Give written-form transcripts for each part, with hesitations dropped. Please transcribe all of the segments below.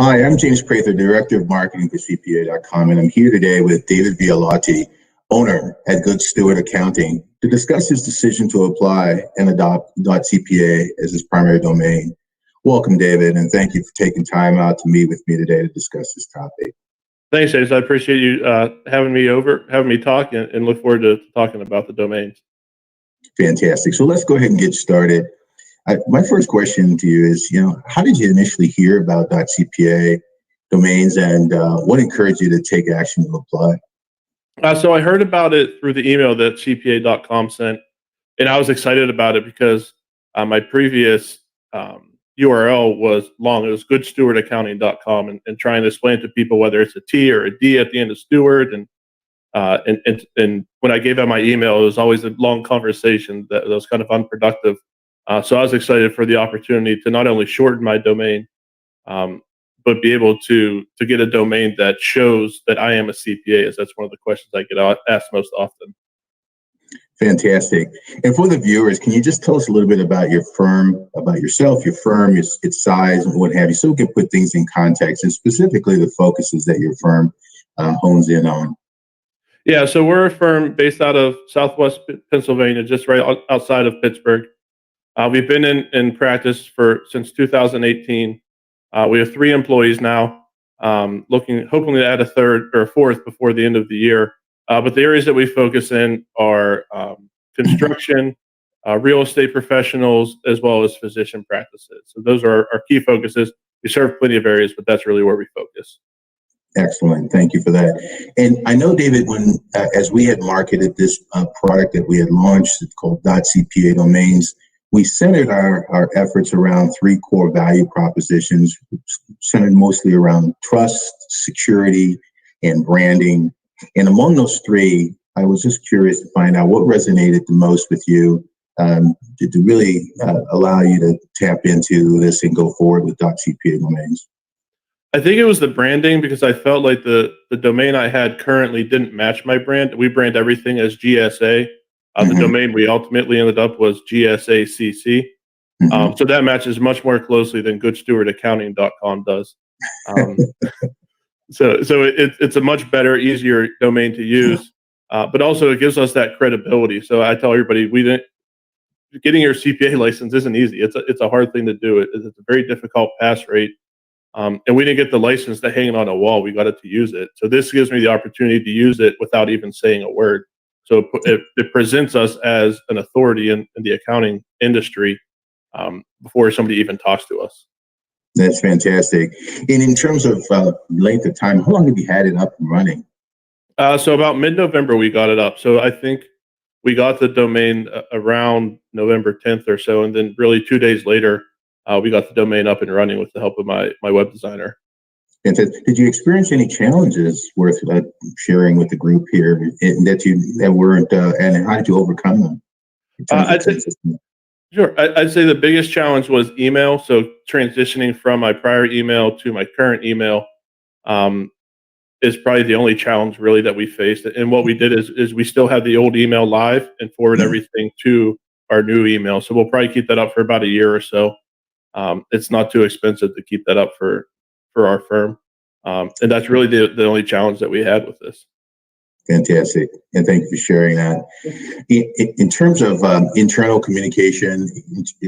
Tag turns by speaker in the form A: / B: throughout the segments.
A: Hi, I'm James Prather, Director of Marketing for CPA.com, and I'm here today with David Villiotti, owner at Good Steward Accounting, to discuss his decision to apply and adopt .cpa as his primary domain. Welcome, David, and thank you for taking time out to meet with me today to discuss this topic.
B: Thanks, James. I appreciate you having me talk, and look forward to talking about the domains.
A: Fantastic. So let's go ahead and get started. My first question to you is, how did you initially hear about .cpa domains, and what encouraged you to take action to apply?
B: So I heard about it through the email that CPA.com sent, and I was excited about it because my previous URL was long. It was goodstewardaccounting.com, and trying to explain to people whether it's a T or a D at the end of Steward, and when I gave out my email, it was always a long conversation that was kind of unproductive. So I was excited for the opportunity to not only shorten my domain, but be able to get a domain that shows that I am a CPA, as that's one of the questions I get asked most often.
A: Fantastic. And for the viewers, can you just tell us a little bit about your firm, about yourself, your firm, its size, and what have you, so we can put things in context, and specifically the focuses that your firm hones in on?
B: Yeah, so we're a firm based out of Southwest Pennsylvania, just right outside of Pittsburgh. We've been in practice since 2018. We have 3 employees now, hoping to add a third or a fourth before the end of the year. But the areas that we focus in are construction, real estate professionals, as well as physician practices. So those are our key focuses. We serve plenty of areas, but that's really where we focus.
A: Excellent. Thank you for that. And I know, David, as we had marketed this product that we had launched, it's called .cpa domains, we centered our efforts around 3 core value propositions, centered mostly around trust, security, and branding. And among those 3, I was just curious to find out what resonated the most with you to really allow you to tap into this and go forward with .cpa domains.
B: I think it was the branding, because I felt like the domain I had currently didn't match my brand. We brand everything as GSA. The domain we ultimately ended up was GSACC. So that matches much more closely than goodstewardaccounting.com does. So it's a much better, easier domain to use, but also it gives us that credibility. So I tell everybody, getting your CPA license isn't easy. It's a hard thing to do. It's a very difficult pass rate. And we didn't get the license to hang it on a wall. We got it to use it. So this gives me the opportunity to use it without even saying a word. So it presents us as an authority in the accounting industry before somebody even talks to us.
A: That's fantastic. And in terms of length of time, how long have you had it up and running?
B: So about mid-November, we got it up. So I think we got the domain around November 10th or so. And then really 2 days later, we got the domain up and running with the help of my web designer.
A: And did you experience any challenges worth sharing with the group here that weren't, and how did you overcome them?
B: Sure. I'd say the biggest challenge was email. So transitioning from my prior email to my current email is probably the only challenge really that we faced. And what we did is we still had the old email live and forward everything to our new email. So we'll probably keep that up for about a year or so. It's not too expensive to keep that up for our firm. And that's really the only challenge that we had with this.
A: Fantastic. And thank you for sharing that. In terms of internal communication,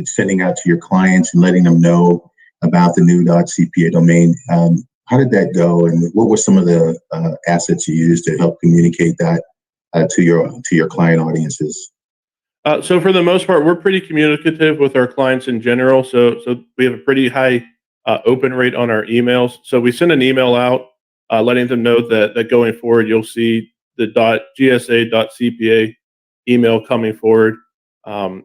A: sending out to your clients and letting them know about the new .cpa domain, how did that go? And what were some of the assets you used to help communicate that to your client audiences?
B: So for the most part, we're pretty communicative with our clients in general. So we have a pretty high open rate on our emails. So we send an email out letting them know that going forward, you'll see the .gsa.cpa email coming forward. And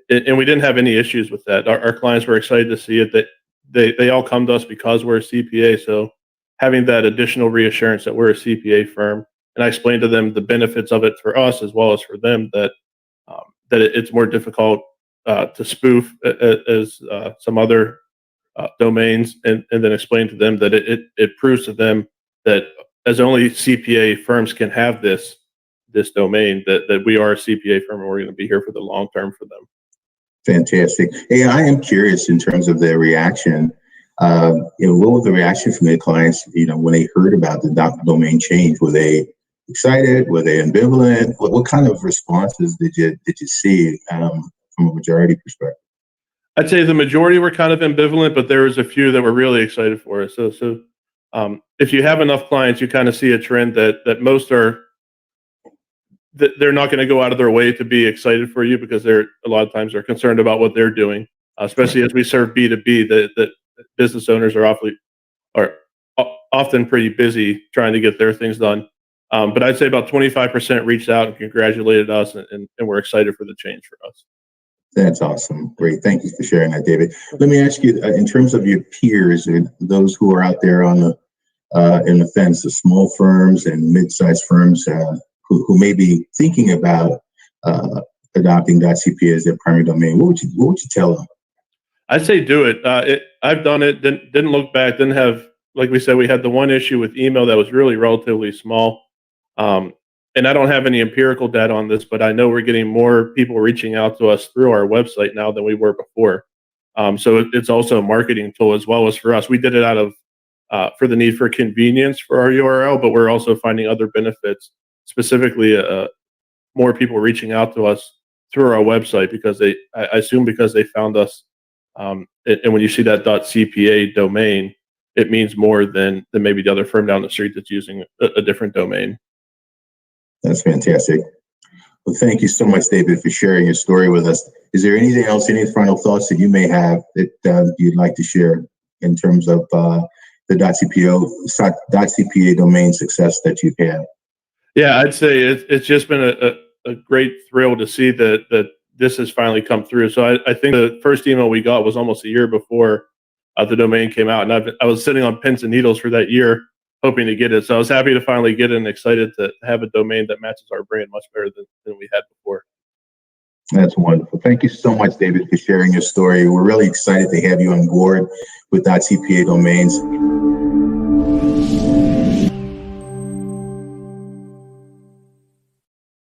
B: we didn't have any issues with that. Our clients were excited to see it, that they all come to us because we're a CPA. So having that additional reassurance that we're a CPA firm, and I explained to them the benefits of it for us as well as for them, that it's more difficult to spoof as some other domains, and then explain to them that it proves to them that as only CPA firms can have this domain, that we are a CPA firm and we're going to be here for the long term for them.
A: Fantastic. Hey, I am curious in terms of their reaction What was the reaction from the clients, when they heard about the domain change? Were they excited? Were they ambivalent? What kind of responses did you see from a majority perspective?
B: I'd say the majority were kind of ambivalent, but there was a few that were really excited for it. If you have enough clients, you kind of see a trend that most are that they're not going to go out of their way to be excited for you because they're a lot of times they're concerned about what they're doing, especially as we serve B2B. That business owners are often pretty busy trying to get their things done. But I'd say about 25% reached out and congratulated us, and we're excited for the change for us.
A: That's awesome. Great. Thank you for sharing that, David. Let me ask you, in terms of your peers and those who are out there on the in the fence, the small firms and mid-sized firms who may be thinking about adopting .cpa as their primary domain, what would you tell them?
B: I'd say do it. I've done it. Didn't look back. Didn't have, like we said, we had the one issue with email that was really relatively small. And I don't have any empirical data on this, but I know we're getting more people reaching out to us through our website now than we were before. So it's also a marketing tool as well as for us. We did it out of for the need for convenience for our URL, but we're also finding other benefits, specifically more people reaching out to us through our website because I assume because they found us. And when you see that .cpa domain, it means more than maybe the other firm down the street that's using a different domain.
A: That's fantastic. Well, thank you so much, David, for sharing your story with us. Is there anything else, any final thoughts that you may have that you'd like to share in terms of the .cpa domain success that you've had?
B: Yeah, I'd say it's just been a great thrill to see that this has finally come through. So I think the first email we got was almost a year before the domain came out, and I was sitting on pins and needles for that year, hoping to get it. So I was happy to finally get it and excited to have a domain that matches our brand much better than we had before.
A: That's wonderful. Thank you so much, David, for sharing your story. We're really excited to have you on board with .cpa domains.